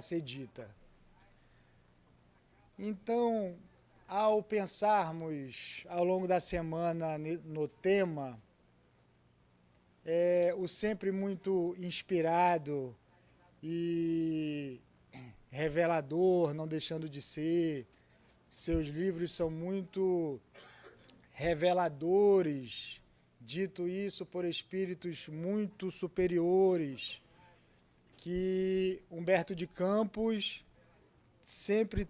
a ser dita. Então, ao pensarmos ao longo da semana no tema, o sempre muito inspirado e revelador, não deixando de ser, seus livros são muito reveladores, dito isso por espíritos muito superiores, que Humberto de Campos sempre,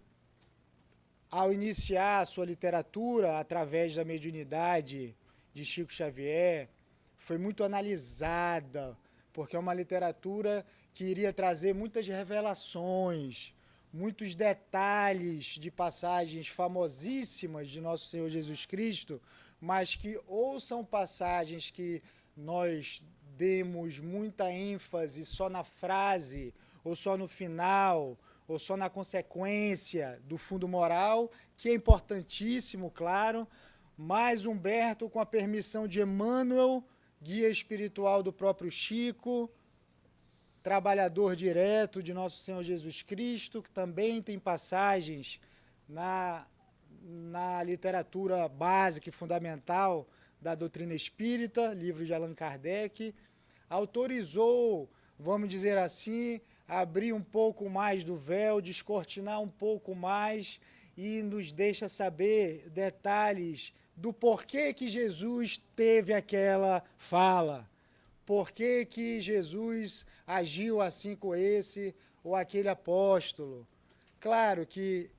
ao iniciar a sua literatura através da mediunidade de Chico Xavier, foi muito analisada, porque é uma literatura que iria trazer muitas revelações, muitos detalhes de passagens famosíssimas de Nosso Senhor Jesus Cristo, mas que ou são passagens que nós demos muita ênfase só na frase, ou só no final, ou só na consequência do fundo moral, que é importantíssimo, claro, mas Humberto, com a permissão de Emmanuel, guia espiritual do próprio Chico, trabalhador direto de Nosso Senhor Jesus Cristo, que também tem passagens na literatura básica e fundamental da doutrina espírita, livro de Allan Kardec, autorizou, vamos dizer assim, abrir um pouco mais do véu, descortinar um pouco mais e nos deixa saber detalhes do porquê que Jesus teve aquela fala, porquê que Jesus agiu assim com esse ou aquele apóstolo. Claro que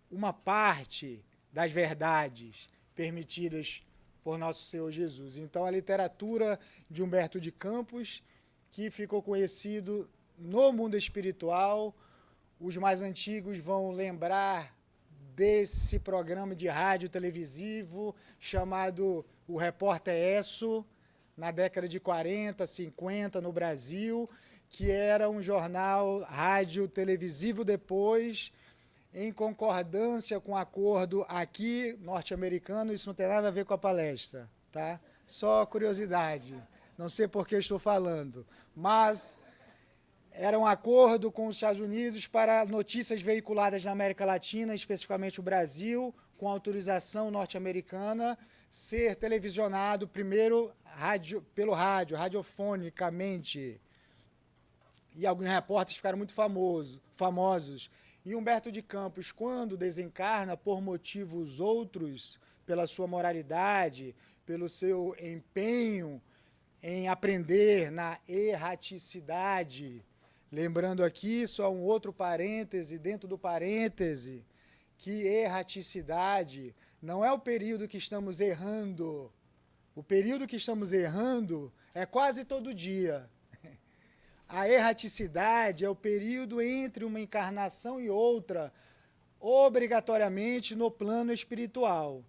uma parte das verdades permitidas por Nosso Senhor Jesus. Então, a literatura de Humberto de Campos, que ficou conhecido no mundo espiritual, os mais antigos vão lembrar desse programa de rádio televisivo chamado O Repórter Esso, na década de 40, 50, no Brasil, que era um jornal rádio televisivo depois, em concordância com o acordo aqui norte-americano, isso não tem nada a ver com a palestra, tá? Só curiosidade, não sei por que estou falando, mas era um acordo com os Estados Unidos para notícias veiculadas na América Latina, especificamente o Brasil, com autorização norte-americana, ser televisionado primeiro pelo rádio, radiofonicamente. E alguns repórteres ficaram muito famosos. E Humberto de Campos, quando desencarna por motivos outros, pela sua moralidade, pelo seu empenho em aprender na erraticidade, lembrando aqui só um outro parêntese, dentro do parêntese, que erraticidade não é o período que estamos errando. O período que estamos errando é quase todo dia. A erraticidade é o período entre uma encarnação e outra, obrigatoriamente no plano espiritual.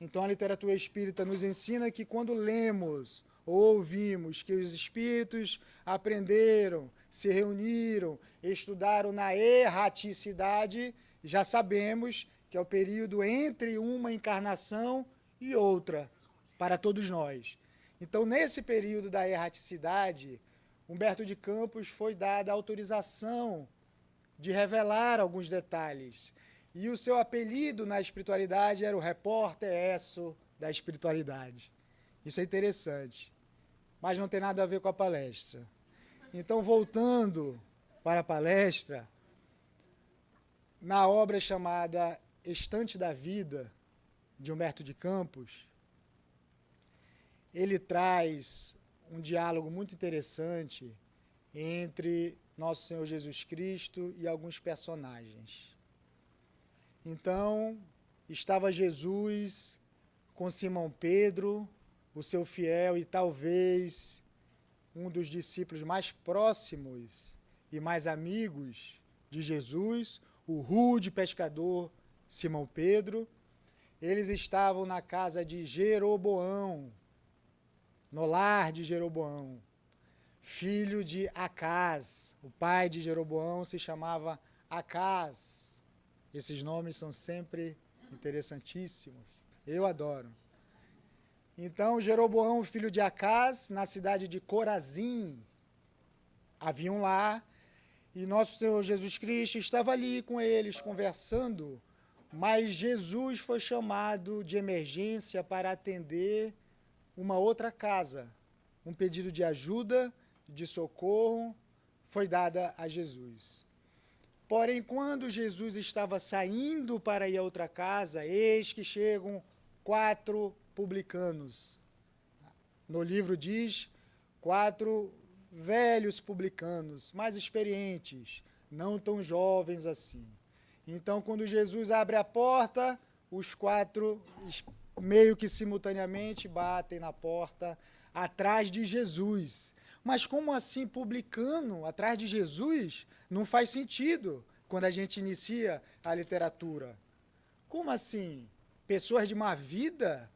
Então, a literatura espírita nos ensina que quando lemos ou ouvimos que os espíritos aprenderam, se reuniram, estudaram na erraticidade, já sabemos que é o período entre uma encarnação e outra, para todos nós. Então, nesse período da erraticidade, Humberto de Campos foi dada a autorização de revelar alguns detalhes. E o seu apelido na espiritualidade era o Repórter Esso da espiritualidade. Isso é interessante, mas não tem nada a ver com a palestra. Então, voltando para a palestra, na obra chamada Estante da Vida, de Humberto de Campos, ele traz um diálogo muito interessante entre Nosso Senhor Jesus Cristo e alguns personagens. Então, estava Jesus com Simão Pedro, o seu fiel e talvez um dos discípulos mais próximos e mais amigos de Jesus, o rude pescador Simão Pedro. Eles estavam na casa de Jeroboão, no lar de Jeroboão, filho de Acás. O pai de Jeroboão se chamava Acás. Esses nomes são sempre interessantíssimos. Eu adoro. Então, Jeroboão, filho de Acás, na cidade de Corazim, havia um lar, E nosso Senhor Jesus Cristo estava ali com eles conversando, mas Jesus foi chamado de emergência para atender uma outra casa. Um pedido de ajuda, de socorro, foi dada a Jesus. Porém, quando Jesus estava saindo para ir a outra casa, eis que chegam 4 publicanos. No livro diz 4 velhos publicanos, mais experientes, não tão jovens assim. Então, quando Jesus abre a porta, os 4 meio que simultaneamente batem na porta atrás de Jesus. Mas como assim publicano atrás de Jesus? Não faz sentido quando a gente inicia a literatura. Como assim? Pessoas de má vida?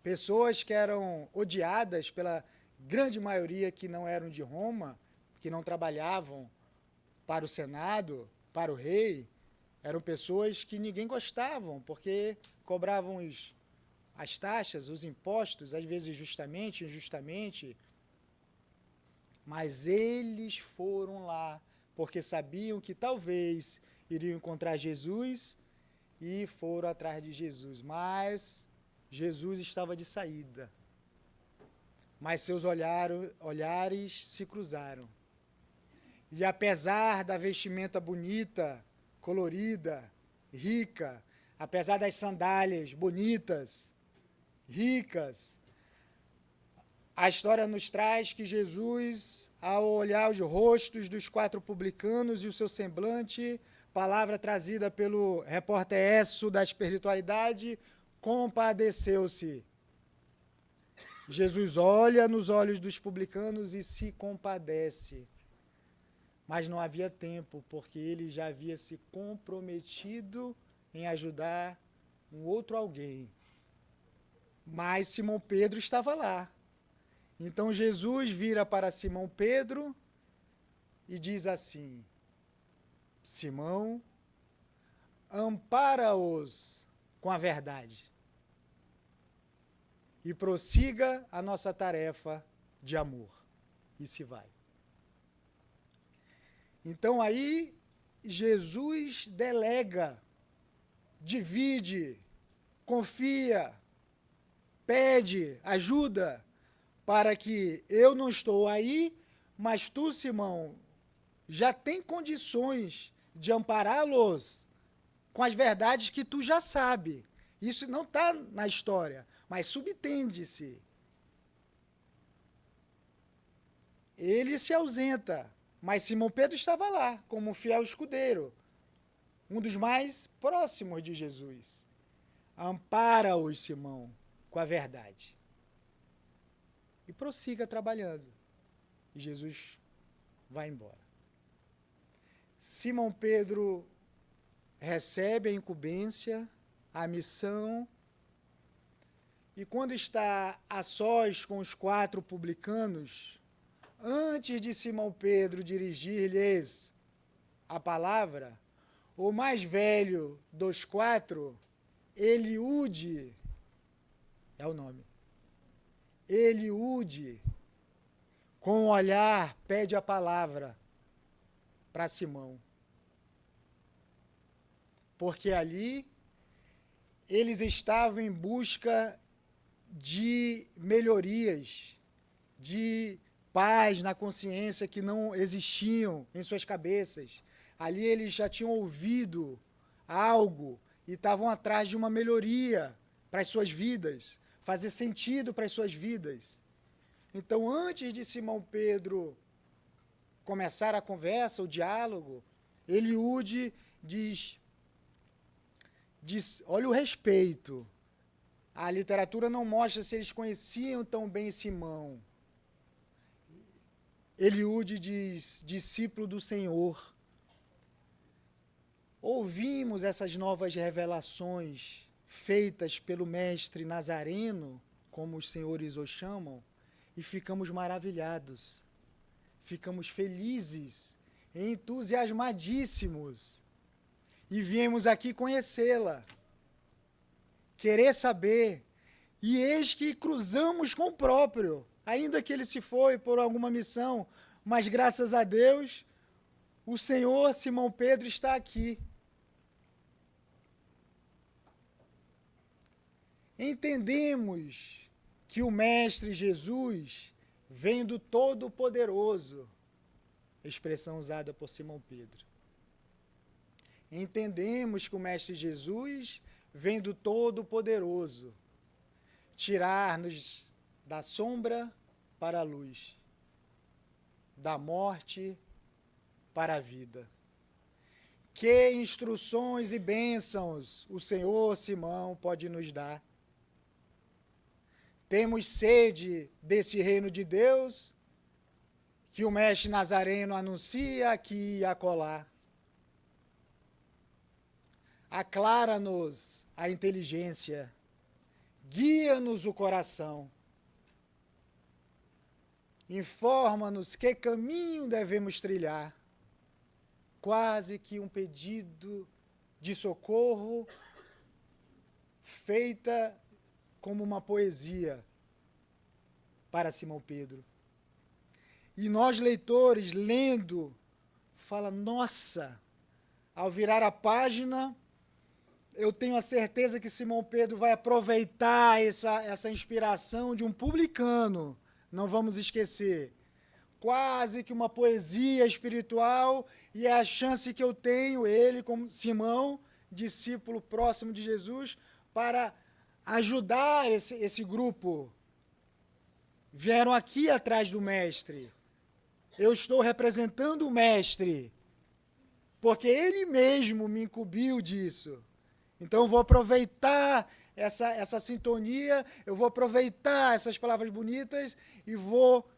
Pessoas que eram odiadas pela grande maioria que não eram de Roma, que não trabalhavam para o Senado, para o rei, eram pessoas que ninguém gostavam, porque cobravam as taxas, os impostos, às vezes justamente, injustamente, mas eles foram lá, porque sabiam que talvez iriam encontrar Jesus e foram atrás de Jesus, mas Jesus estava de saída. Mas seus olhares se cruzaram. E apesar da vestimenta bonita, colorida, rica, apesar das sandálias bonitas, ricas, a história nos traz que Jesus, ao olhar os rostos dos 4 publicanos e o seu semblante, palavra trazida pelo repórter Esso da espiritualidade, compadeceu-se. Jesus olha nos olhos dos publicanos e se compadece. Mas não havia tempo, porque ele já havia se comprometido em ajudar um outro alguém. Mas Simão Pedro estava lá. Então Jesus vira para Simão Pedro e diz assim: Simão, ampara-os com a verdade e prossiga a nossa tarefa de amor. E se vai. Então aí Jesus delega, divide, confia, pede ajuda para que eu não estou aí, mas tu, Simão, já tem condições de ampará-los com as verdades que tu já sabe. Isso não está na história, mas subtende-se. Ele se ausenta, mas Simão Pedro estava lá, como um fiel escudeiro, um dos mais próximos de Jesus. Ampara-os, Simão, com a verdade. E prossiga trabalhando. E Jesus vai embora. Simão Pedro recebe a incumbência, a missão, e quando está a sós com os 4 publicanos, antes de Simão Pedro dirigir-lhes a palavra, o mais velho dos 4, Eliúde, é o nome, Eliúde, com o olhar, pede a palavra para Simão. Porque ali eles estavam em busca de melhorias, de paz na consciência que não existiam em suas cabeças. Ali eles já tinham ouvido algo e estavam atrás de uma melhoria para as suas vidas, fazer sentido para as suas vidas. Então, antes de Simão Pedro começar a conversa, o diálogo, Eliúde diz, olha o respeito. A literatura não mostra se eles conheciam tão bem Simão. Eliúde diz, discípulo do Senhor. Ouvimos essas novas revelações feitas pelo mestre Nazareno, como os senhores o chamam, e ficamos maravilhados, ficamos felizes, entusiasmadíssimos, e viemos aqui conhecê-la, querer saber, e eis que cruzamos com o próprio, ainda que ele se foi por alguma missão, mas graças a Deus, o Senhor Simão Pedro está aqui. Entendemos que o Mestre Jesus vem do Todo-Poderoso, expressão usada por Simão Pedro. Entendemos que o Mestre Jesus vem do Todo-Poderoso, tirar-nos da sombra para a luz, da morte para a vida. Que instruções e bênçãos o Senhor Simão pode nos dar? Temos sede desse reino de Deus, que o Mestre Nazareno anuncia aqui e acolá. Aclara-nos a inteligência, guia-nos o coração, informa-nos que caminho devemos trilhar, quase que um pedido de socorro feita como uma poesia para Simão Pedro. E nós, leitores, lendo, fala, nossa, ao virar a página, eu tenho a certeza que Simão Pedro vai aproveitar essa inspiração de um publicano, não vamos esquecer, quase que uma poesia espiritual, e é a chance que eu tenho, ele como Simão, discípulo próximo de Jesus, para ajudar esse grupo. Vieram aqui atrás do Mestre. Eu estou representando o Mestre, porque ele mesmo me incumbiu disso. Então eu vou aproveitar essa sintonia, eu vou aproveitar essas palavras bonitas e vou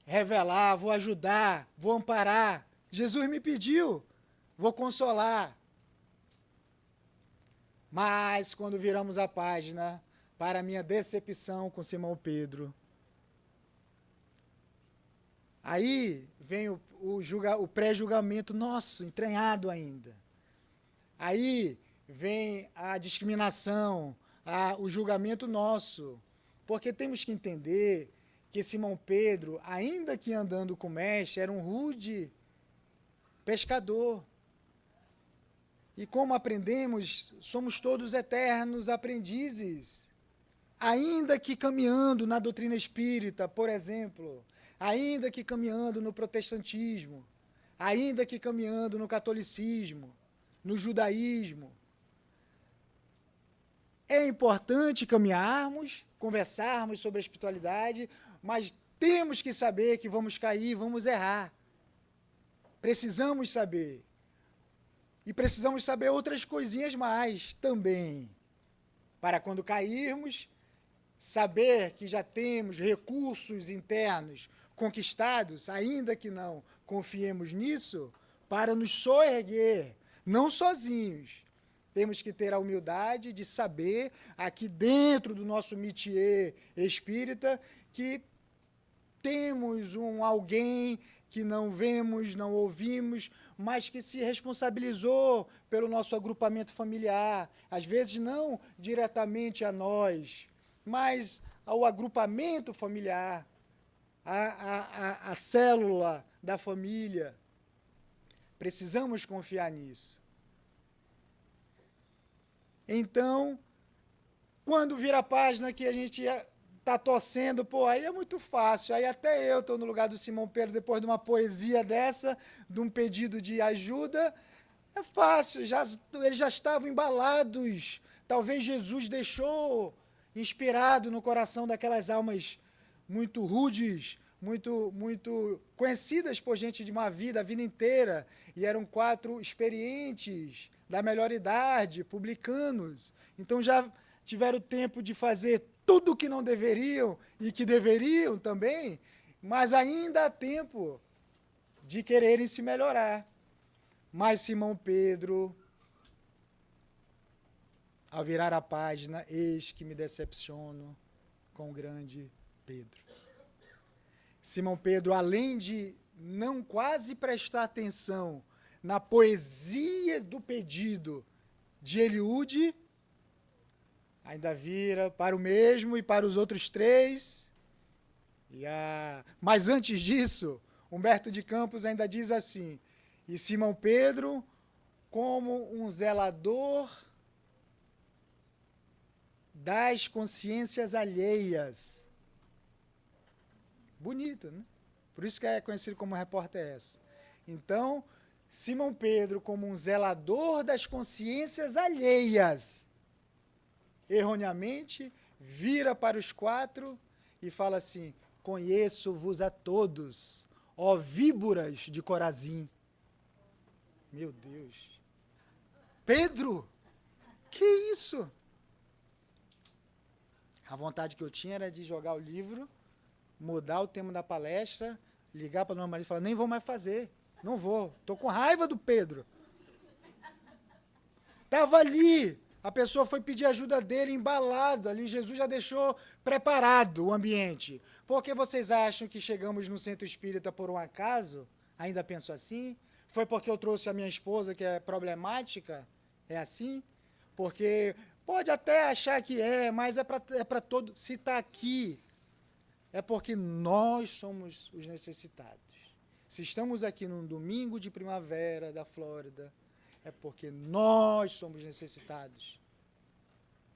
revelar, vou ajudar, vou amparar. Jesus me pediu, vou consolar. Mas quando viramos a página, para minha decepção com Simão Pedro, aí vem o pré-julgamento nosso, entranhado ainda. Aí vem a discriminação, o julgamento nosso. Porque temos que entender que Simão Pedro, ainda que andando com o Mestre, era um rude pescador. E como aprendemos, somos todos eternos aprendizes. Ainda que caminhando na doutrina espírita, por exemplo, ainda que caminhando no protestantismo, ainda que caminhando no catolicismo, no judaísmo, é importante caminharmos, conversarmos sobre a espiritualidade, mas temos que saber que vamos cair, vamos errar. Precisamos saber. E precisamos saber outras coisinhas mais também. Para quando cairmos, saber que já temos recursos internos conquistados, ainda que não confiemos nisso, para nos soerguer, não sozinhos. Temos que ter a humildade de saber, aqui dentro do nosso métier espírita, que temos alguém que não vemos, não ouvimos, mas que se responsabilizou pelo nosso agrupamento familiar. Às vezes não diretamente a nós, mas ao agrupamento familiar, a célula da família. Precisamos confiar nisso. Então, quando vira a página que a gente está torcendo, aí é muito fácil. Aí até eu estou no lugar do Simão Pedro, depois de uma poesia dessa, de um pedido de ajuda, é fácil, eles já estavam embalados. Talvez Jesus deixou inspirado no coração daquelas almas muito rudes, muito conhecidas por gente de uma vida, a vida inteira, e eram 4 experientes, da melhor idade, publicanos. Então já tiveram tempo de fazer tudo o que não deveriam e que deveriam também, mas ainda há tempo de quererem se melhorar. Mas Simão Pedro, ao virar a página, eis que me decepciono com o grande Pedro. Simão Pedro, além de não quase prestar atenção na poesia do pedido de Eliúde, ainda vira para o mesmo e para os outros 3. Mas antes disso, Humberto de Campos ainda diz assim, E Simão Pedro, como um zelador das consciências alheias. Bonito, né? Por isso que é conhecido como repórter S. Então, Simão Pedro, como um zelador das consciências alheias, erroneamente, vira para os quatro e fala assim: conheço-vos a todos, ó víboras de Corazim. Meu Deus. Pedro, que isso? A vontade que eu tinha era de jogar o livro, mudar o tema da palestra, ligar para o meu marido e falar: nem vou mais fazer, não vou, estou com raiva do Pedro. Estava ali, a pessoa foi pedir ajuda dele, embalado ali, Jesus já deixou preparado o ambiente. Por que vocês acham que chegamos no centro espírita por um acaso? Ainda penso assim? Foi porque eu trouxe a minha esposa que é problemática? É assim? Porque pode até achar que mas é para todo. Se está aqui, é porque nós somos os necessitados. Se estamos aqui num domingo de primavera da Flórida, é porque nós somos necessitados.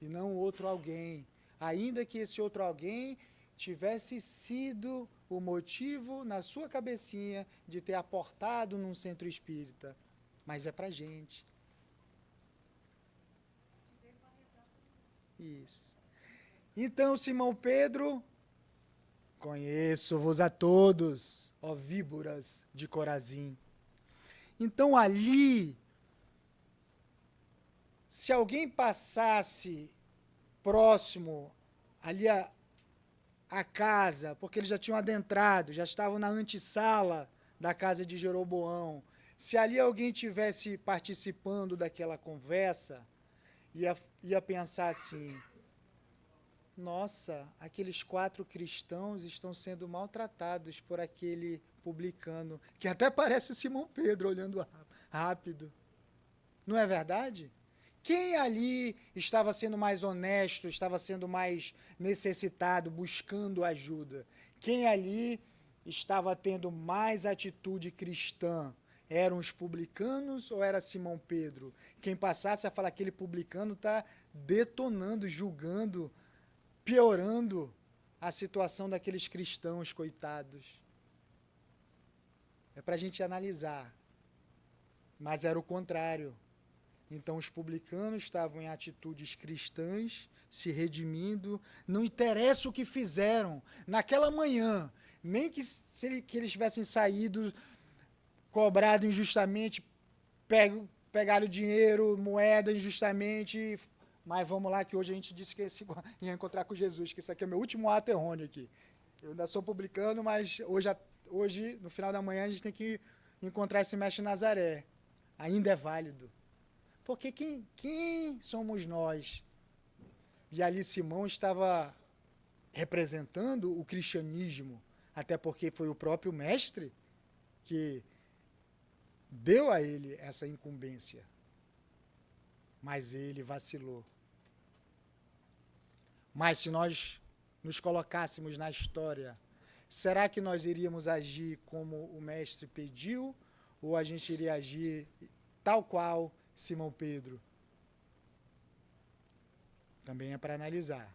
E não outro alguém. Ainda que esse outro alguém tivesse sido o motivo na sua cabecinha de ter aportado num centro espírita. Mas é pra gente. Isso. Então, Simão Pedro, conheço-vos a todos, ó víboras de Corazim. Então ali, se alguém passasse próximo ali a casa, porque eles já tinham adentrado, já estavam na antessala da casa de Jeroboão, se ali alguém tivesse participando daquela conversa, ia pensar assim: nossa, aqueles 4 cristãos estão sendo maltratados por aquele publicano, que até parece o Simão Pedro olhando rápido. Não é verdade? Quem ali estava sendo mais honesto, estava sendo mais necessitado, buscando ajuda? Quem ali estava tendo mais atitude cristã? Eram os publicanos ou era Simão Pedro? Quem passasse a falar que aquele publicano está detonando, julgando, piorando a situação daqueles cristãos coitados. É para a gente analisar. Mas era o contrário. Então os publicanos estavam em atitudes cristãs, se redimindo, não interessa o que fizeram naquela manhã, nem que eles tivessem saído, cobrado injustamente, pegaram dinheiro, moeda injustamente, mas vamos lá que hoje a gente disse que ia encontrar com Jesus, que isso aqui é meu último ato errôneo aqui. Eu ainda sou publicano, mas hoje, no final da manhã, a gente tem que encontrar esse mestre Nazaré. Ainda é válido. Porque quem somos nós? E ali Simão estava representando o cristianismo, até porque foi o próprio mestre que deu a ele essa incumbência. Mas ele vacilou. Mas se nós nos colocássemos na história, será que nós iríamos agir como o mestre pediu? Ou a gente iria agir tal qual Simão Pedro? Também é para analisar.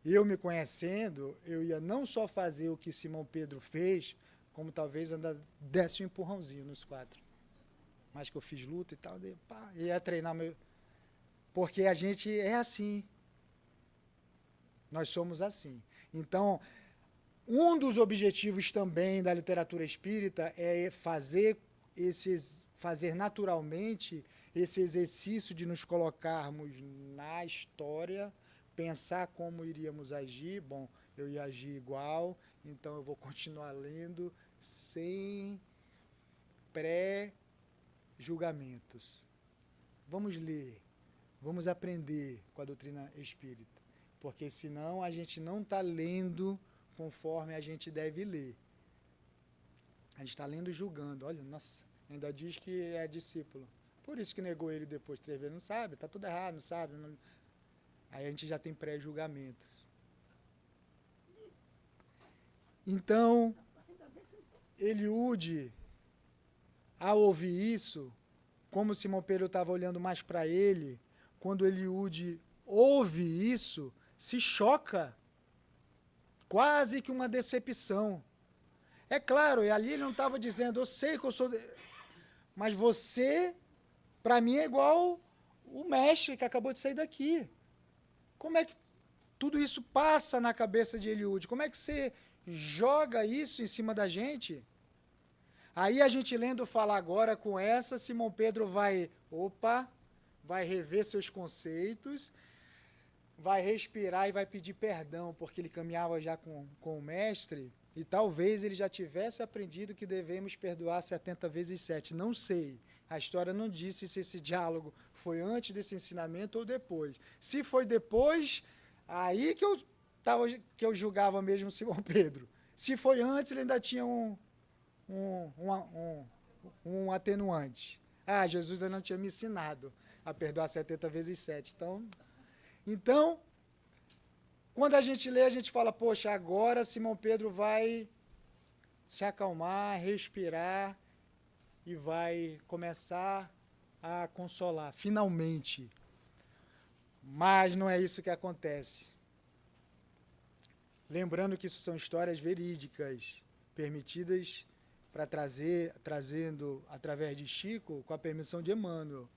Eu me conhecendo, eu ia não só fazer o que Simão Pedro fez, como talvez ainda desse um empurrãozinho nos 4. Mas que eu fiz luta e tal, ia treinar meu... Porque a gente é assim. Nós somos assim. Então, um dos objetivos também da literatura espírita é fazer naturalmente esse exercício de nos colocarmos na história, pensar como iríamos agir. Bom, eu ia agir igual, então eu vou continuar lendo sem pré-julgamentos. Vamos ler, vamos aprender com a doutrina espírita, porque senão a gente não está lendo conforme a gente deve ler. A gente está lendo e julgando. Olha, nossa, ainda diz que é discípulo. Por isso que negou ele depois de 3 vezes. Não sabe, está tudo errado, não sabe. Não... Aí a gente já tem pré-julgamentos. Então, Eliúde ao ouvir isso, como Simão Pedro estava olhando mais para ele, quando Eliúde ouve isso, se choca, quase que uma decepção. É claro, e ali ele não estava dizendo, eu sei que eu sou... Mas você, para mim, é igual o mestre que acabou de sair daqui. Como é que tudo isso passa na cabeça de Eliúde? Como é que você joga isso em cima da gente? Aí a gente lendo falar agora com essa, Simão Pedro vai, vai rever seus conceitos, vai respirar e vai pedir perdão, porque ele caminhava já com o mestre, e talvez ele já tivesse aprendido que devemos perdoar 70 vezes 7. Não sei. A história não disse se esse diálogo foi antes desse ensinamento ou depois. Se foi depois, aí que eu julgava mesmo Simão Pedro. Se foi antes, ele ainda tinha um atenuante. Ah, Jesus ainda não tinha me ensinado a perdoar 70 vezes 7. Então, quando a gente lê, a gente fala, poxa, agora Simão Pedro vai se acalmar, respirar e vai começar a consolar, finalmente. Mas não é isso que acontece. Lembrando que isso são histórias verídicas, permitidas para trazendo através de Chico, com a permissão de Emmanuel.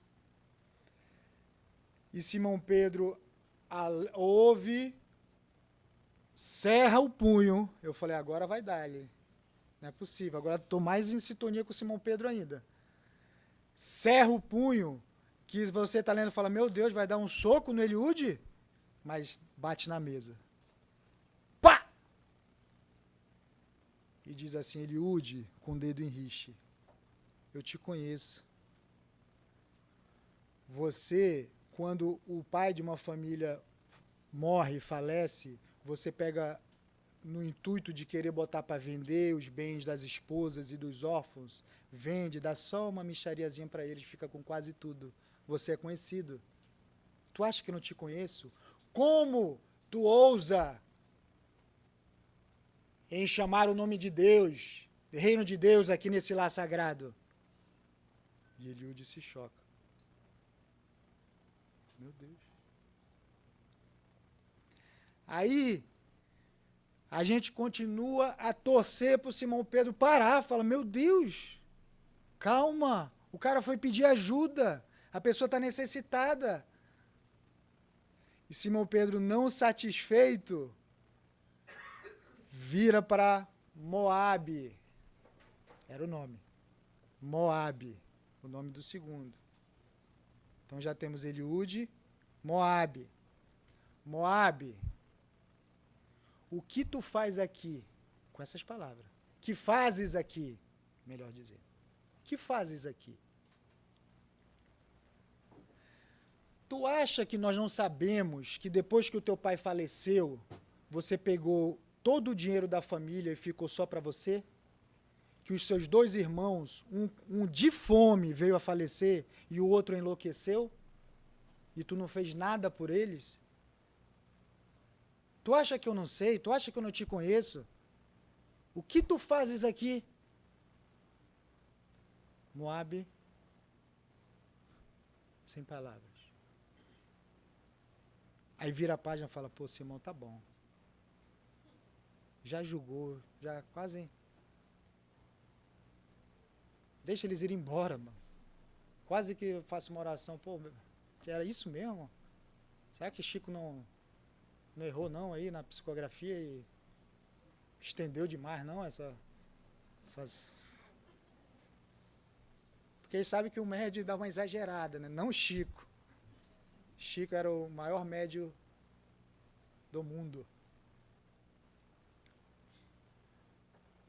E Simão Pedro ouve, cerra o punho. Eu falei, agora vai dar-lhe. Não é possível, agora estou mais em sintonia com Simão Pedro ainda. Cerra o punho, que você está lendo e fala, meu Deus, vai dar um soco no Eliúde? Mas bate na mesa. Pá! E diz assim, Eliúde, com o dedo em rixe, eu te conheço. Você, quando o pai de uma família morre, falece, você pega no intuito de querer botar para vender os bens das esposas e dos órfãos, vende, dá só uma mixariazinha para eles, fica com quase tudo. Você é conhecido. Tu acha que eu não te conheço? Como tu ousa em chamar o nome de Deus, reino de Deus aqui nesse lar sagrado? E Eliúde se choca. Meu Deus. Aí, a gente continua a torcer para o Simão Pedro parar, fala, meu Deus, calma, o cara foi pedir ajuda, a pessoa está necessitada. E Simão Pedro, não satisfeito, vira para Moabe, era o nome, Moabe, o nome do segundo. Então já temos Eliúde, Moabe. Moabe, o que tu faz aqui? Com essas palavras. Que fazes aqui? Melhor dizer. Que fazes aqui? Tu acha que nós não sabemos que depois que o teu pai faleceu, você pegou todo o dinheiro da família e ficou só para você? Que os seus dois irmãos, um de fome veio a falecer e o outro enlouqueceu? E tu não fez nada por eles? Tu acha que eu não sei? Tu acha que eu não te conheço? O que tu fazes aqui? Moabe, sem palavras. Aí vira a página e fala, pô, Simão, tá bom. Já julgou, já quase... Deixa eles irem embora, mano. Quase que eu faço uma oração, pô, era isso mesmo? Será que Chico não errou não aí na psicografia e estendeu demais não essas... Porque ele sabe que o médio dá uma exagerada, né? Não Chico. Chico era o maior médio do mundo.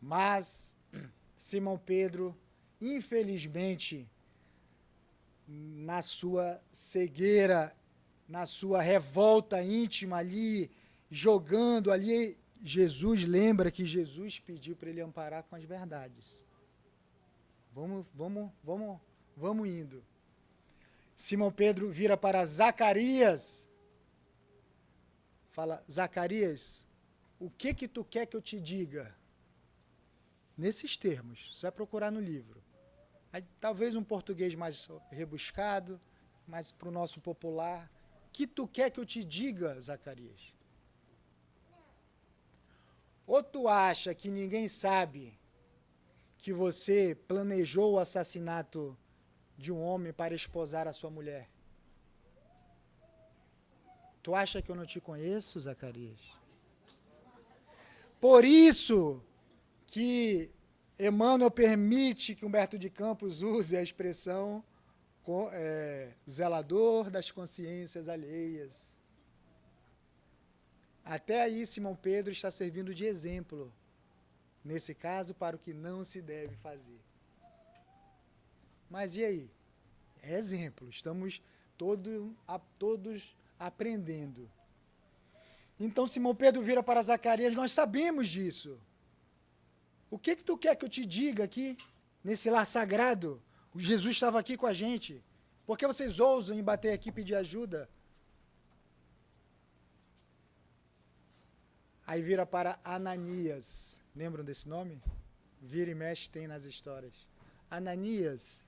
Mas Simão Pedro, infelizmente, na sua cegueira, na sua revolta íntima ali, jogando ali, Jesus lembra que Jesus pediu para ele amparar com as verdades. Vamos indo. Simão Pedro vira para Zacarias, fala, Zacarias, o que tu quer que eu te diga? Nesses termos, você vai procurar no livro. Aí, talvez um português mais rebuscado, mas para o nosso popular. Que tu quer que eu te diga, Zacarias? Ou tu acha que ninguém sabe que você planejou o assassinato de um homem para esposar a sua mulher? Tu acha que eu não te conheço, Zacarias? Por isso que Emmanuel permite que Humberto de Campos use a expressão zelador das consciências alheias. Até aí Simão Pedro está servindo de exemplo, nesse caso, para o que não se deve fazer. Mas e aí? É exemplo, estamos todos aprendendo. Então Simão Pedro vira para Zacarias, nós sabemos disso. O que tu quer que eu te diga aqui, nesse lar sagrado? O Jesus estava aqui com a gente. Por que vocês ousam em bater aqui e pedir ajuda? Aí vira para Ananias. Lembram desse nome? Vira e mexe tem nas histórias. Ananias,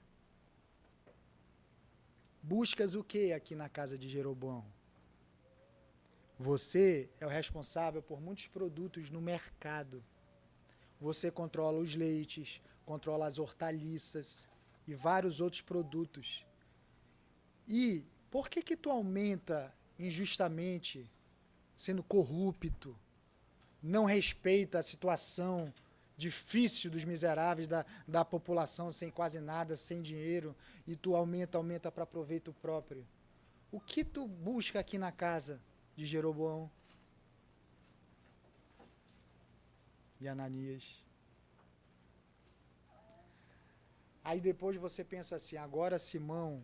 buscas o que aqui na casa de Jeroboão? Você é o responsável por muitos produtos no mercado. Você controla os leites, controla as hortaliças e vários outros produtos. E por que tu aumenta injustamente, sendo corrupto, não respeita a situação difícil dos miseráveis, da população sem quase nada, sem dinheiro, e tu aumenta para proveito próprio? O que tu busca aqui na casa de Jeroboão e Ananias? Aí depois você pensa assim, agora Simão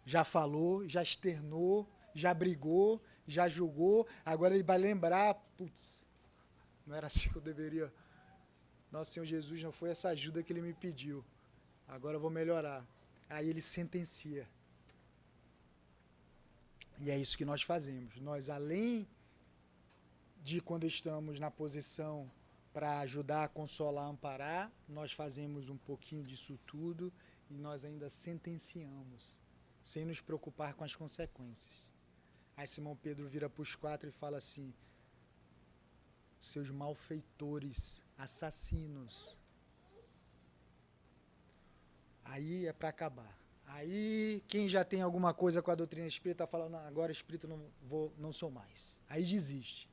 já falou, já externou, já brigou, já julgou, agora ele vai lembrar, putz, não era assim que eu deveria. Nosso Senhor Jesus, não foi essa ajuda que ele me pediu. Agora eu vou melhorar. Aí ele sentencia. E é isso que nós fazemos. Nós, além de quando estamos na posição para ajudar, consolar, amparar, nós fazemos um pouquinho disso tudo e nós ainda sentenciamos, sem nos preocupar com as consequências. Aí Simão Pedro vira para os 4 e fala assim, seus malfeitores, assassinos. Aí é para acabar. Aí quem já tem alguma coisa com a doutrina espírita fala, não, agora espírita não sou mais. Aí desiste.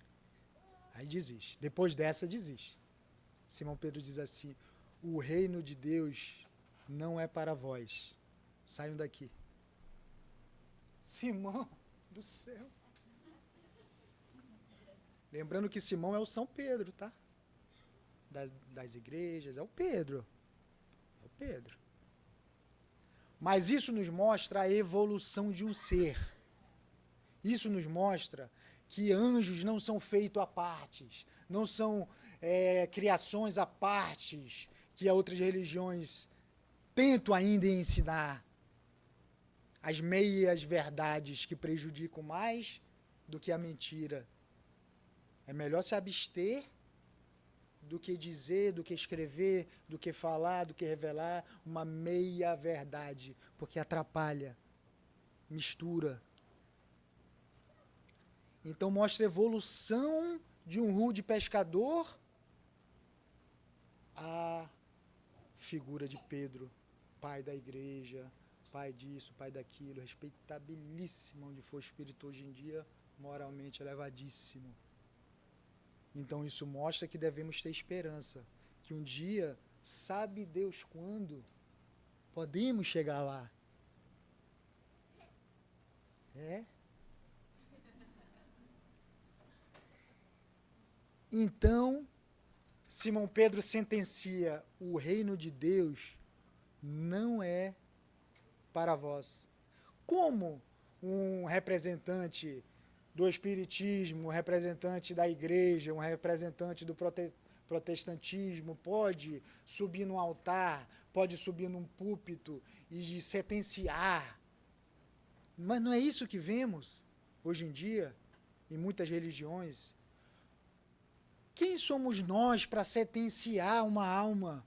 Depois dessa, desiste. Simão Pedro diz assim, o reino de Deus não é para vós. Saiam daqui. Simão do céu. Lembrando que Simão é o São Pedro, tá? Das igrejas, é o Pedro. É o Pedro. Mas isso nos mostra a evolução de um ser. Isso nos mostra que anjos não são feitos à partes, não são criações à partes que as outras religiões tentam ainda ensinar. As meias verdades que prejudicam mais do que a mentira. É melhor se abster do que dizer, do que escrever, do que falar, do que revelar uma meia verdade, porque atrapalha, mistura. Então mostra a evolução de um rude pescador à figura de Pedro, pai da igreja, pai disso, pai daquilo, respeitabilíssimo onde for espírito hoje em dia, moralmente elevadíssimo. Então isso mostra que devemos ter esperança, que um dia, sabe Deus quando, podemos chegar lá. Então, Simão Pedro sentencia, o reino de Deus não é para vós. Como um representante do espiritismo, um representante da igreja, um representante do protestantismo pode subir num altar, pode subir num púlpito e sentenciar? Mas não é isso que vemos hoje em dia em muitas religiões. Quem somos nós para sentenciar uma alma,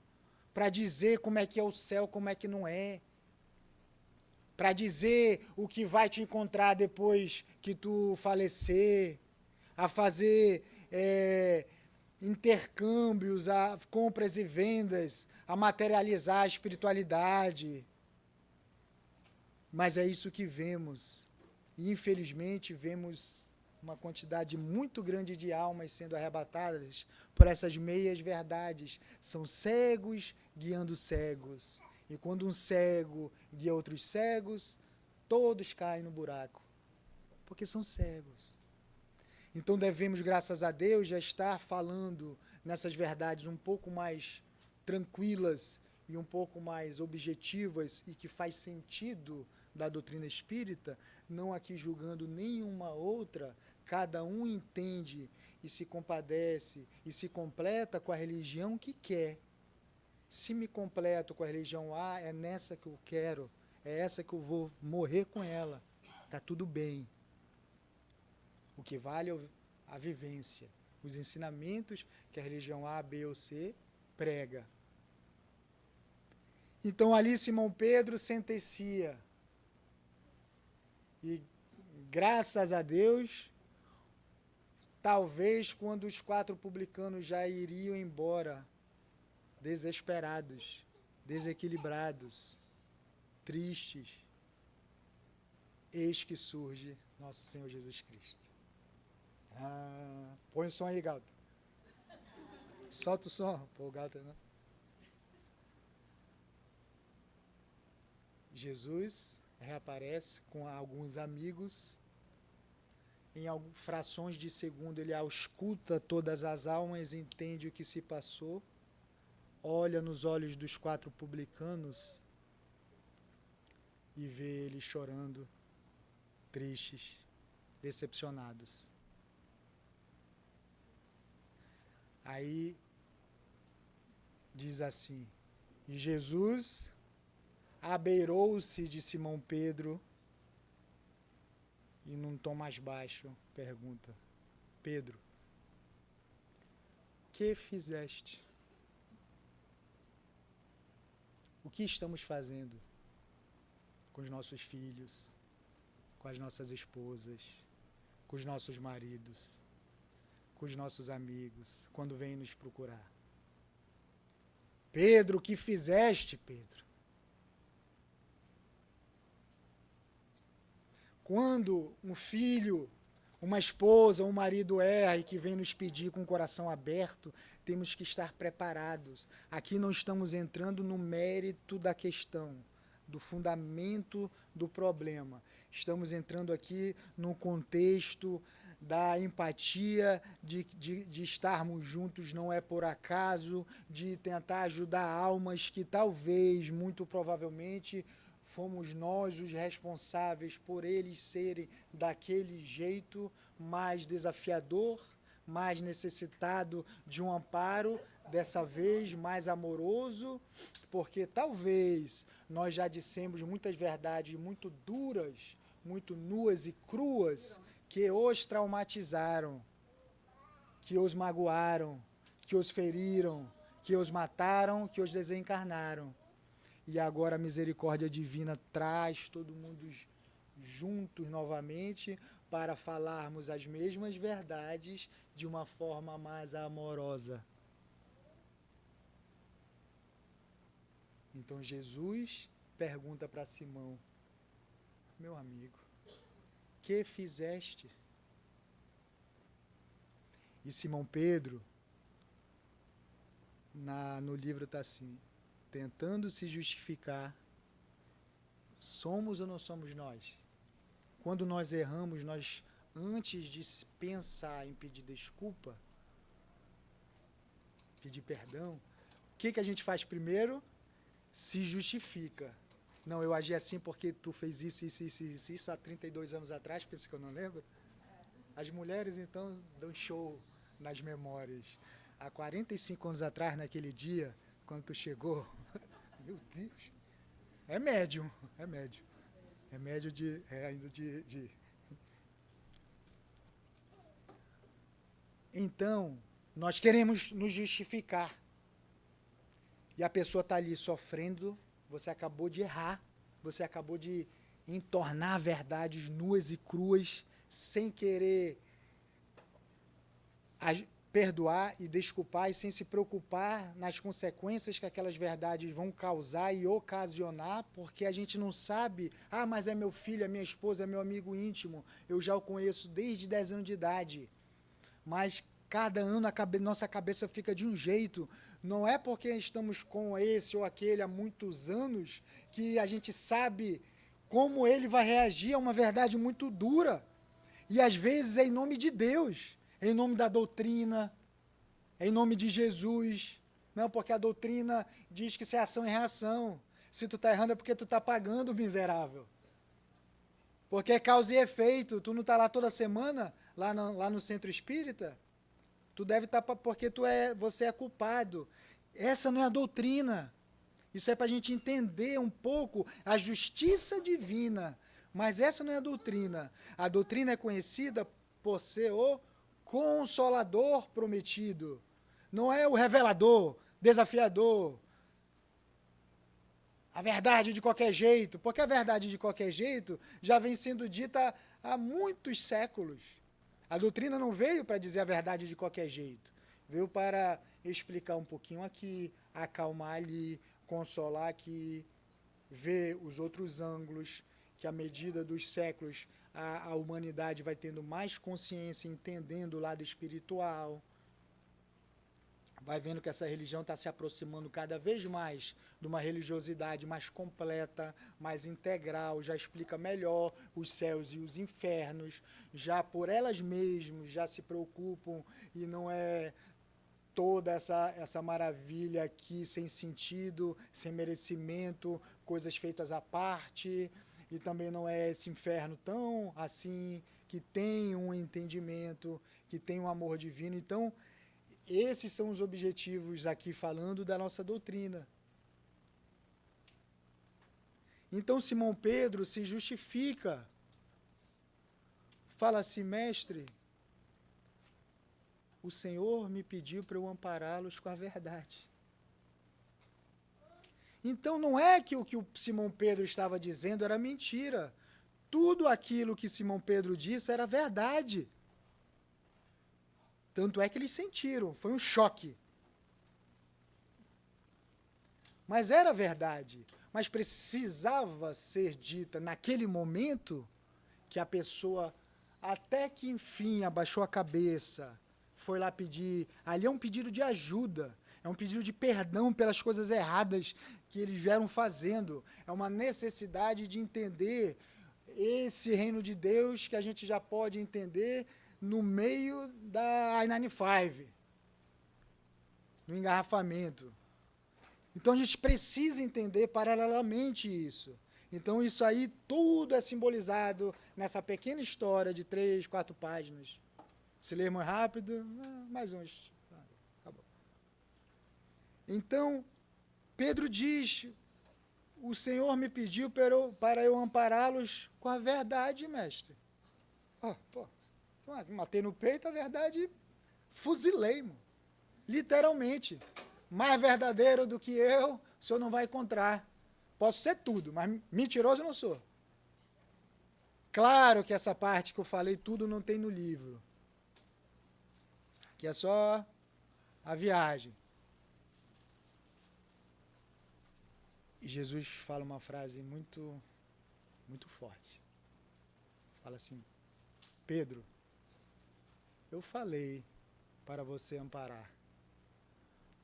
para dizer como é que é o céu, como é que não é, para dizer o que vai te encontrar depois que tu falecer, a fazer intercâmbios, a compras e vendas, a materializar a espiritualidade. Mas é isso que vemos. E infelizmente vemos uma quantidade muito grande de almas sendo arrebatadas por essas meias verdades. São cegos guiando cegos. E quando um cego guia outros cegos, todos caem no buraco. Porque são cegos. Então devemos, graças a Deus, já estar falando nessas verdades um pouco mais tranquilas e um pouco mais objetivas e que faz sentido da doutrina espírita, não aqui julgando nenhuma outra, cada um entende e se compadece e se completa com a religião que quer. Se me completo com a religião A, é nessa que eu quero, é essa que eu vou morrer com ela, tá tudo bem. O que vale é a vivência, os ensinamentos que a religião A, B ou C prega. Então ali Simão Pedro sentencia. E graças a Deus, talvez quando os 4 publicanos já iriam embora, desesperados, desequilibrados, tristes, eis que surge nosso Senhor Jesus Cristo. Põe o som aí, Galta. Solta o som. Pô, Galta, não. Jesus reaparece com alguns amigos. Em frações de segundo, ele ausculta todas as almas, entende o que se passou, olha nos olhos dos 4 publicanos e vê eles chorando, tristes, decepcionados. Aí diz assim: e Jesus abeirou-se de Simão Pedro e num tom mais baixo pergunta: Pedro, que fizeste? O que estamos fazendo com os nossos filhos, com as nossas esposas, com os nossos maridos, com os nossos amigos, quando vêm nos procurar? Pedro, o que fizeste, Pedro? Quando um filho, uma esposa, um marido erra e que vem nos pedir com o coração aberto, temos que estar preparados. Aqui não estamos entrando no mérito da questão, do fundamento do problema. Estamos entrando aqui no contexto da empatia, de estarmos juntos não é por acaso, de tentar ajudar almas que talvez, muito provavelmente, fomos nós os responsáveis por eles serem daquele jeito mais desafiador, mais necessitado de um amparo, dessa vez mais amoroso, porque talvez nós já dissemos muitas verdades muito duras, muito nuas e cruas, que os traumatizaram, que os magoaram, que os feriram, que os mataram, que os desencarnaram. E agora a misericórdia divina traz todo mundo juntos novamente para falarmos as mesmas verdades de uma forma mais amorosa. Então Jesus pergunta para Simão: meu amigo, que fizeste? E Simão Pedro, no livro está assim, tentando se justificar, somos ou não somos nós? Quando nós erramos, nós, antes de pensar em pedir desculpa, pedir perdão, o que a gente faz primeiro? Se justifica. Não, eu agi assim porque tu fez isso há 32 anos atrás, pensa que eu não lembro? As mulheres, então, dão show nas memórias. Há 45 anos atrás, naquele dia, quando tu chegou, meu Deus, é médium. É médium ainda de... Então, nós queremos nos justificar. e a pessoa está ali sofrendo, você acabou de errar, você acabou de entornar verdades nuas e cruas, sem querer perdoar e desculpar e sem se preocupar nas consequências que aquelas verdades vão causar e ocasionar, porque a gente não sabe, mas é meu filho, é minha esposa, é meu amigo íntimo, eu já o conheço desde 10 anos de idade. Mas cada ano nossa cabeça fica de um jeito. Não é porque estamos com esse ou aquele há muitos anos que a gente sabe como ele vai reagir a uma verdade muito dura. E às vezes é em nome de Deus, é em nome da doutrina, é em nome de Jesus. Não, porque a doutrina diz que isso é ação e reação. Se tu está errando é porque tu está pagando, miserável. Porque é causa e efeito. Tu não está lá toda semana, lá no centro espírita? Tu deve estar porque você é culpado. Essa não é a doutrina. Isso é para a gente entender um pouco a justiça divina. Mas essa não é a doutrina. A doutrina é conhecida por ser o Consolador prometido. Não é o revelador, desafiador. A verdade de qualquer jeito. Porque a verdade de qualquer jeito já vem sendo dita há muitos séculos. A doutrina não veio para dizer a verdade de qualquer jeito. Veio para explicar um pouquinho aqui, acalmar ali, consolar aqui, ver os outros ângulos, que à medida dos séculos a humanidade vai tendo mais consciência, entendendo o lado espiritual. Vai vendo que essa religião está se aproximando cada vez mais de uma religiosidade mais completa, mais integral, já explica melhor os céus e os infernos, já por elas mesmas já se preocupam e não é toda essa maravilha aqui sem sentido, sem merecimento, coisas feitas à parte, e também não é esse inferno tão assim, que tem um entendimento, que tem um amor divino. Então, esses são os objetivos aqui falando da nossa doutrina. Então Simão Pedro se justifica. Fala assim, mestre, o Senhor me pediu para eu ampará-los com a verdade. Então não é que o Simão Pedro estava dizendo era mentira. Tudo aquilo que Simão Pedro disse era verdade. Tanto é que eles sentiram, foi um choque. Mas era verdade. Mas precisava ser dita naquele momento que a pessoa, até que enfim, abaixou a cabeça, foi lá pedir. Ali é um pedido de ajuda, é um pedido de perdão pelas coisas erradas que eles vieram fazendo. É uma necessidade de entender esse reino de Deus que a gente já pode entender no meio da I-95, no engarrafamento. Então a gente precisa entender paralelamente isso. Então isso aí tudo é simbolizado nessa pequena história de 3, 4 páginas. Se ler mais rápido, mais uns. Acabou. Então, Pedro diz, o Senhor me pediu para eu ampará-los com a verdade, mestre. Matei no peito a verdade, fuzilei, mano. Literalmente. Mais verdadeiro do que eu, o senhor não vai encontrar. Posso ser tudo, mas mentiroso eu não sou. Claro que essa parte que eu falei tudo não tem no livro. Que é só a viagem. E Jesus fala uma frase muito, muito forte. Fala assim, Pedro, eu falei para você amparar,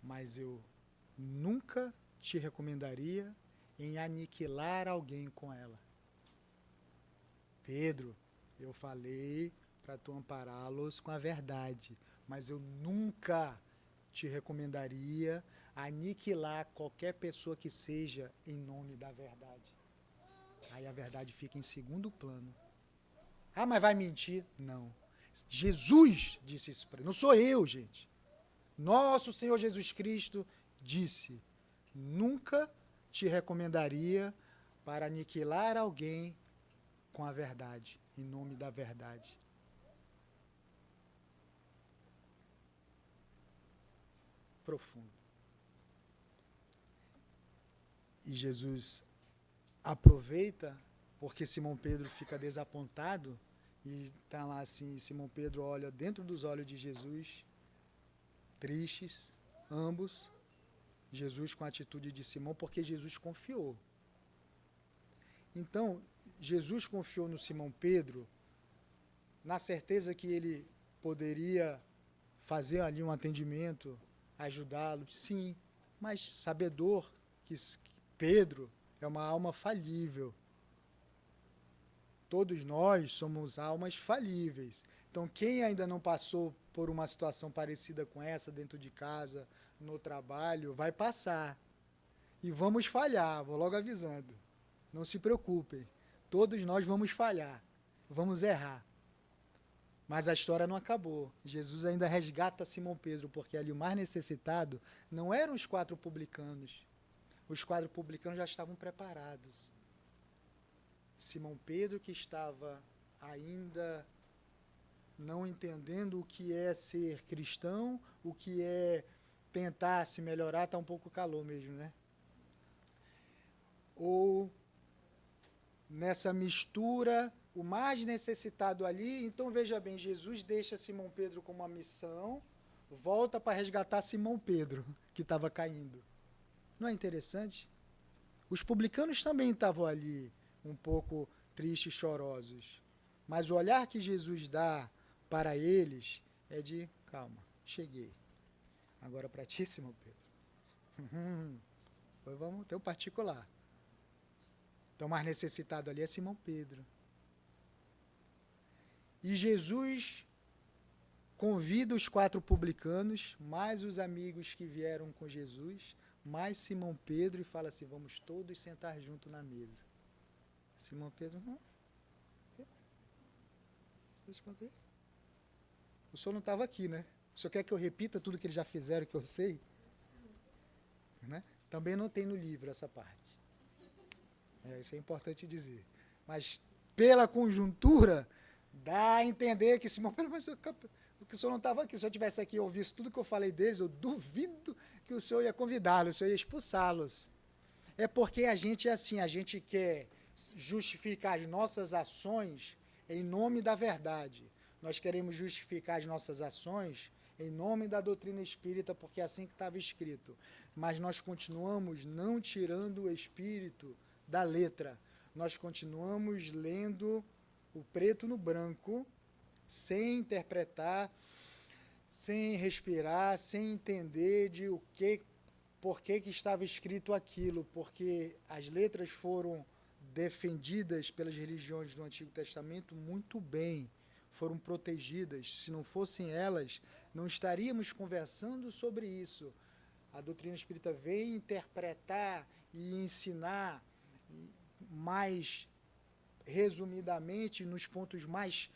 mas eu nunca te recomendaria em aniquilar alguém com ela. Pedro, eu falei para tu ampará-los com a verdade, mas eu nunca te recomendaria aniquilar qualquer pessoa que seja em nome da verdade. Aí a verdade fica em segundo plano. Mas vai mentir? Não. Jesus disse isso para ele. Não sou eu, gente. Nosso Senhor Jesus Cristo disse, nunca te recomendaria para aniquilar alguém com a verdade, em nome da verdade. Profundo. E Jesus aproveita, porque Simão Pedro fica desapontado, e está lá assim, Simão Pedro olha dentro dos olhos de Jesus, tristes, ambos, Jesus com a atitude de Simão, porque Jesus confiou. Então, Jesus confiou no Simão Pedro, na certeza que ele poderia fazer ali um atendimento, ajudá-lo, sim, mas sabedor que Pedro é uma alma falível. Todos nós somos almas falíveis. Então, quem ainda não passou por uma situação parecida com essa, dentro de casa, no trabalho, vai passar. E vamos falhar, vou logo avisando. Não se preocupem. Todos nós vamos falhar, vamos errar. Mas a história não acabou. Jesus ainda resgata Simão Pedro, porque ali o mais necessitado não eram os 4 publicanos. Os 4 publicanos já estavam preparados. Simão Pedro, que estava ainda não entendendo o que é ser cristão, o que é tentar se melhorar, está um pouco calor mesmo, né? Ou nessa mistura, o mais necessitado ali. Então, veja bem, Jesus deixa Simão Pedro com uma missão, volta para resgatar Simão Pedro, que estava caindo. Não é interessante? Os publicanos também estavam ali, um pouco tristes e chorosos. Mas o olhar que Jesus dá para eles é de, calma, cheguei. Agora para ti, Simão Pedro. Pois vamos ter um particular. Então, o mais necessitado ali é Simão Pedro. E Jesus convida os 4 publicanos, mais os amigos que vieram com Jesus, mais Simão Pedro, e fala assim, vamos todos sentar junto na mesa. Simão Pedro, não. O senhor não estava aqui, né? O senhor quer que eu repita tudo que eles já fizeram, que eu sei? Né? Também não tem no livro essa parte. Isso é importante dizer. Mas, pela conjuntura, dá a entender que Simão Pedro, mas o senhor não estava aqui. Se eu estivesse aqui e ouvisse tudo que eu falei deles, eu duvido que o senhor ia convidá-los, o senhor ia expulsá-los. É porque a gente é assim, a gente quer justificar as nossas ações em nome da verdade. Nós queremos justificar as nossas ações em nome da doutrina espírita, porque é assim que estava escrito. Mas nós continuamos não tirando o espírito da letra. Nós continuamos lendo o preto no branco, sem interpretar, sem respirar, sem entender de por que estava escrito aquilo, porque as letras foram defendidas pelas religiões do Antigo Testamento muito bem, foram protegidas. Se não fossem elas, não estaríamos conversando sobre isso. A doutrina espírita vem interpretar e ensinar mais resumidamente, nos pontos mais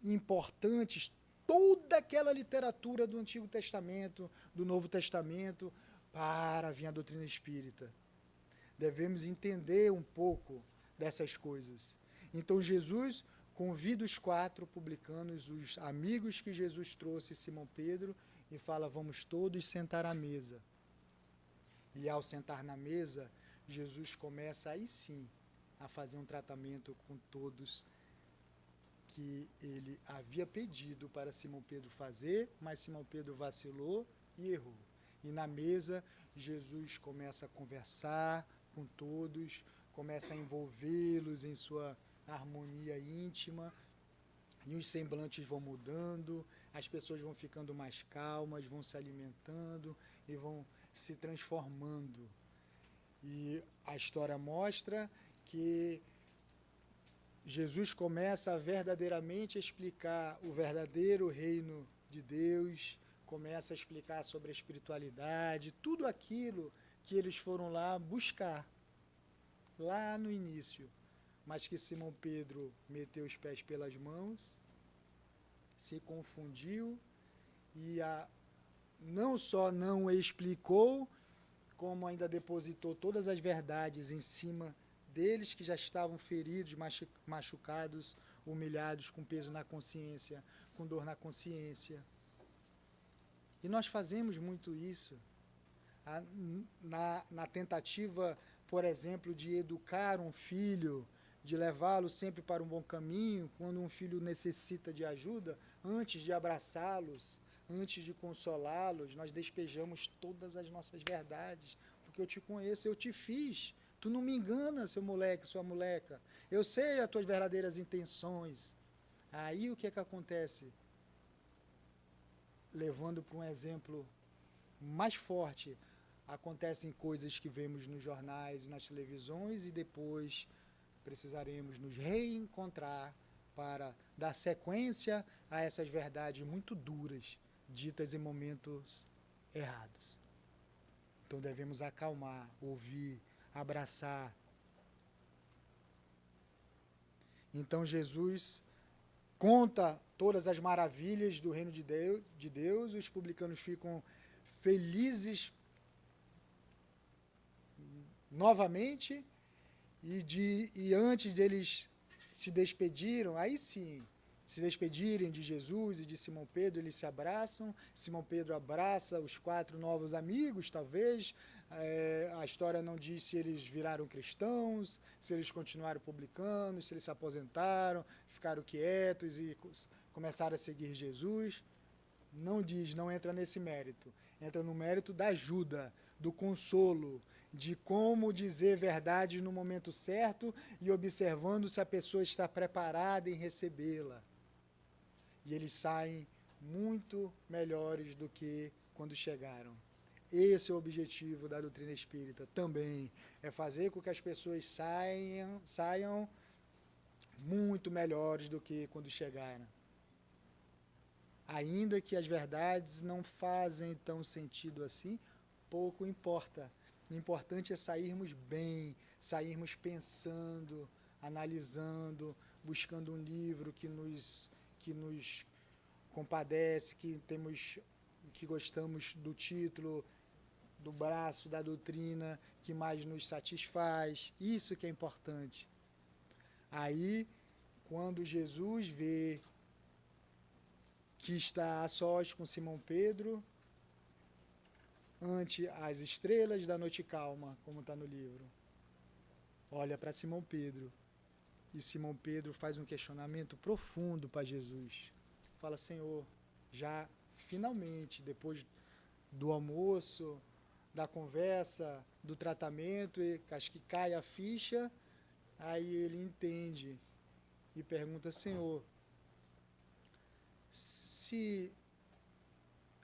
importantes, toda aquela literatura do Antigo Testamento, do Novo Testamento, para vir a doutrina espírita. Devemos entender um pouco dessas coisas. Então Jesus convida os 4 publicanos, os amigos que Jesus trouxe, Simão Pedro, e fala, vamos todos sentar à mesa. E ao sentar na mesa, Jesus começa aí sim a fazer um tratamento com todos que ele havia pedido para Simão Pedro fazer, mas Simão Pedro vacilou e errou. E na mesa, Jesus começa a conversar com todos, começa a envolvê-los em sua harmonia íntima, e os semblantes vão mudando, as pessoas vão ficando mais calmas, vão se alimentando e vão se transformando. E a história mostra que Jesus começa a verdadeiramente explicar o verdadeiro reino de Deus, começa a explicar sobre a espiritualidade, tudo aquilo que eles foram lá buscar, lá no início, mas que Simão Pedro meteu os pés pelas mãos, se confundiu e não só não explicou, como ainda depositou todas as verdades em cima deles que já estavam feridos, machucados, humilhados, com peso na consciência, com dor na consciência. E nós fazemos muito isso na tentativa por exemplo, de educar um filho, de levá-lo sempre para um bom caminho, quando um filho necessita de ajuda, antes de abraçá-los, antes de consolá-los, nós despejamos todas as nossas verdades, porque eu te conheço, eu te fiz. Tu não me engana, seu moleque, sua moleca. Eu sei as tuas verdadeiras intenções. Aí o que é que acontece? Levando para um exemplo mais forte, acontecem coisas que vemos nos jornais e nas televisões e depois precisaremos nos reencontrar para dar sequência a essas verdades muito duras, ditas em momentos errados. Então devemos acalmar, ouvir, abraçar. Então Jesus conta todas as maravilhas do reino de Deus, os publicanos ficam felizes novamente, e antes deles se despediram, aí sim, se despedirem de Jesus e de Simão Pedro, eles se abraçam. Simão Pedro abraça os 4 novos amigos, talvez. A história não diz se eles viraram cristãos, se eles continuaram publicanos, se eles se aposentaram, ficaram quietos e começaram a seguir Jesus. Não diz, não entra nesse mérito. Entra no mérito da ajuda, do consolo, de como dizer verdade no momento certo e observando se a pessoa está preparada em recebê-la. E eles saem muito melhores do que quando chegaram. Esse é o objetivo da doutrina espírita também, é fazer com que as pessoas saiam muito melhores do que quando chegaram. Ainda que as verdades não fazem tão sentido assim, pouco importa. O importante é sairmos bem, sairmos pensando, analisando, buscando um livro que nos compadece, que gostamos do título, do braço da doutrina, que mais nos satisfaz. Isso que é importante. Aí, quando Jesus vê que está a sós com Simão Pedro, ante as estrelas da noite calma, como está no livro, olha para Simão Pedro, e Simão Pedro faz um questionamento profundo para Jesus. Fala: Senhor, já finalmente, depois do almoço, da conversa, do tratamento, e acho que cai a ficha, aí ele entende e pergunta: Senhor, se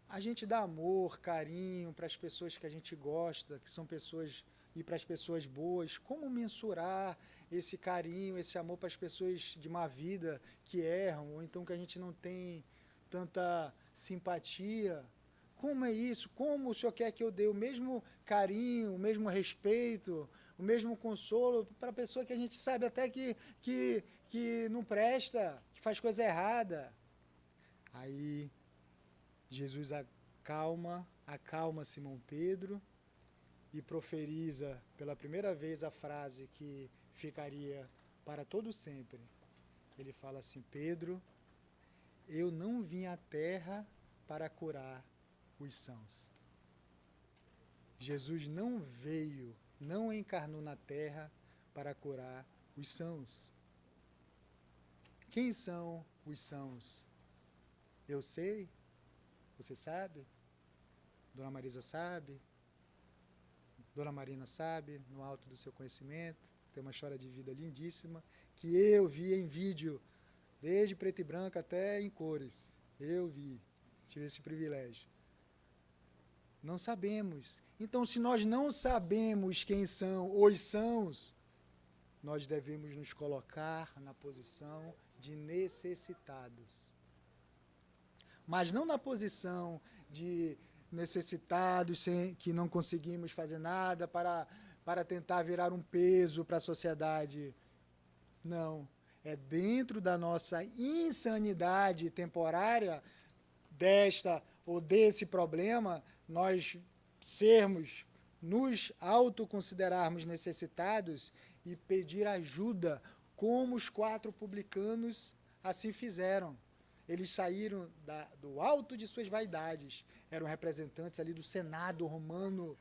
a gente dá amor, carinho para as pessoas que a gente gosta, que são pessoas, e para as pessoas boas, como mensurar esse carinho, esse amor para as pessoas de má vida que erram, ou então que a gente não tem tanta simpatia? Como é isso? Como o Senhor quer que eu dê o mesmo carinho, o mesmo respeito, o mesmo consolo para a pessoa que a gente sabe até que não presta, que faz coisa errada? Aí Jesus acalma Simão Pedro e proferiza pela primeira vez a frase que ficaria para todo sempre. Ele fala assim: Pedro, eu não vim à terra para curar os sãos. Jesus não veio, não encarnou na terra para curar os sãos. Quem são os sãos? Eu sei, você sabe, Dona Marisa sabe, Dona Marina sabe, no alto do seu conhecimento, tem uma história de vida lindíssima, que eu vi em vídeo, desde preto e branco até em cores. Eu vi, tive esse privilégio. Não sabemos. Então, se nós não sabemos quem são os sãos, nós devemos nos colocar na posição de necessitados. Mas não na posição de necessitados, que não conseguimos fazer nada para tentar virar um peso para a sociedade. Não. É dentro da nossa insanidade temporária, desta ou desse problema, nós nos autoconsiderarmos necessitados e pedir ajuda, como os 4 publicanos assim fizeram. Eles saíram do alto de suas vaidades, eram representantes ali do Senado romano,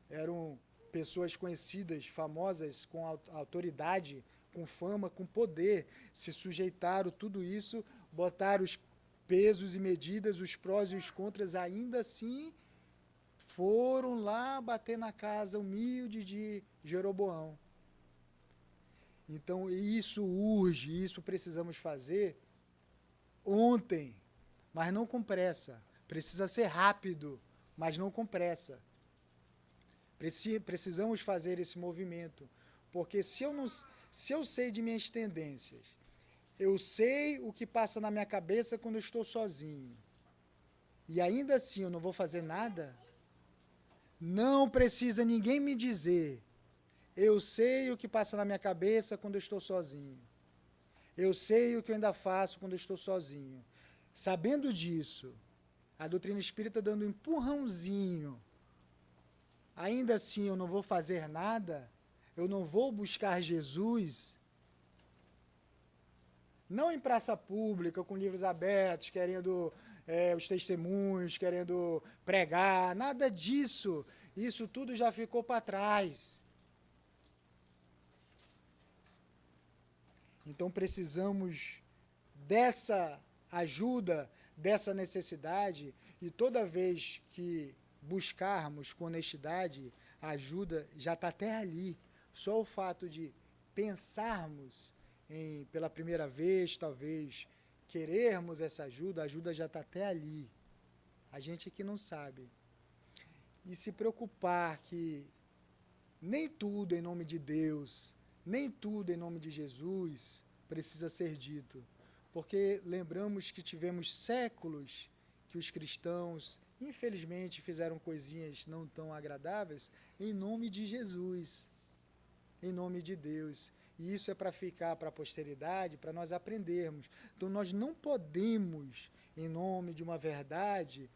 eram pessoas conhecidas, famosas, com autoridade, com fama, com poder, se sujeitaram tudo isso, botaram os pesos e medidas, os prós e os contras, ainda assim foram lá bater na casa humilde de Jeroboão. Então isso urge, isso precisamos fazer ontem, mas não com pressa. Precisa ser rápido, mas não com pressa. Precisamos fazer esse movimento, porque se eu sei de minhas tendências, eu sei o que passa na minha cabeça quando eu estou sozinho, e ainda assim eu não vou fazer nada, não precisa ninguém me dizer. Eu sei o que passa na minha cabeça quando eu estou sozinho. Eu sei o que eu ainda faço quando eu estou sozinho. Sabendo disso, a doutrina espírita dando um empurrãozinho, ainda assim eu não vou fazer nada, eu não vou buscar Jesus, não em praça pública, com livros abertos, querendo os testemunhos, querendo pregar, nada disso. Isso tudo já ficou para trás. Então precisamos dessa ajuda, dessa necessidade, e toda vez que buscarmos com honestidade, a ajuda já está até ali. Só o fato de pensarmos pela primeira vez, talvez, querermos essa ajuda, a ajuda já está até ali. A gente aqui não sabe. E se preocupar que nem tudo em nome de Deus, nem tudo em nome de Jesus precisa ser dito. Porque lembramos que tivemos séculos que os cristãos, infelizmente, fizeram coisinhas não tão agradáveis em nome de Jesus, em nome de Deus. E isso é para ficar para a posteridade, para nós aprendermos. Então nós não podemos, em nome de uma verdade,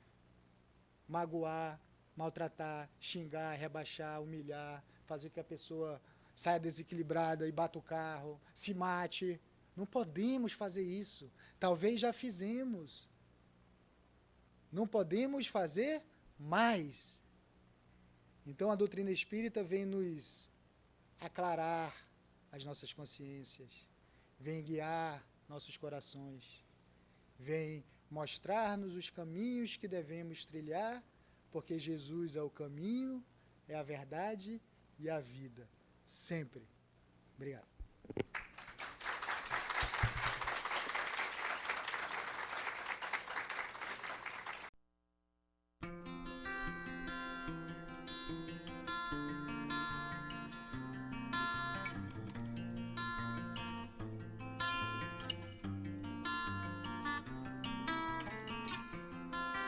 magoar, maltratar, xingar, rebaixar, humilhar, fazer com que a pessoa saia desequilibrada e bata o carro, se mate. Não podemos fazer isso. Talvez já fizemos. Não podemos fazer mais. Então a doutrina espírita vem nos aclarar as nossas consciências, vem guiar nossos corações, vem mostrar-nos os caminhos que devemos trilhar, porque Jesus é o caminho, é a verdade e a vida. Sempre. Obrigado.